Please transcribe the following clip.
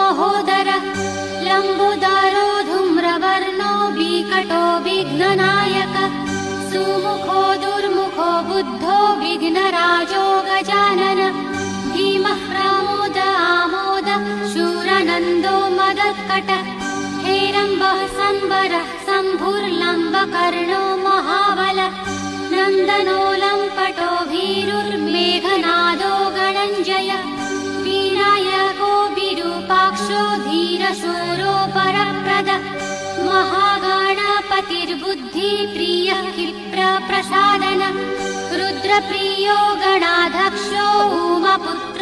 महोदर लम्बोदरो धूम्रवर्णो विकटो विघ्ननायक सुमुखो दुर्मुखो बुद्धो विघ्नराजो गजानन भीमः प्रमोद आमोद शूरनन्दो मदत्कट हेरम्बः संवरः शम्भुर्लम्बकर्णो महाबल नन्दनो लम्पटो भीरुर्मेघनादो गणञ्जय विनायको विरूपाक्षो धीरशूरो परप्रद महागणपतिर्बुद्धिप्रियः क्षिप्रप्रसादन रुद्रप्रियो गणाध्यक्षो उमापुत्र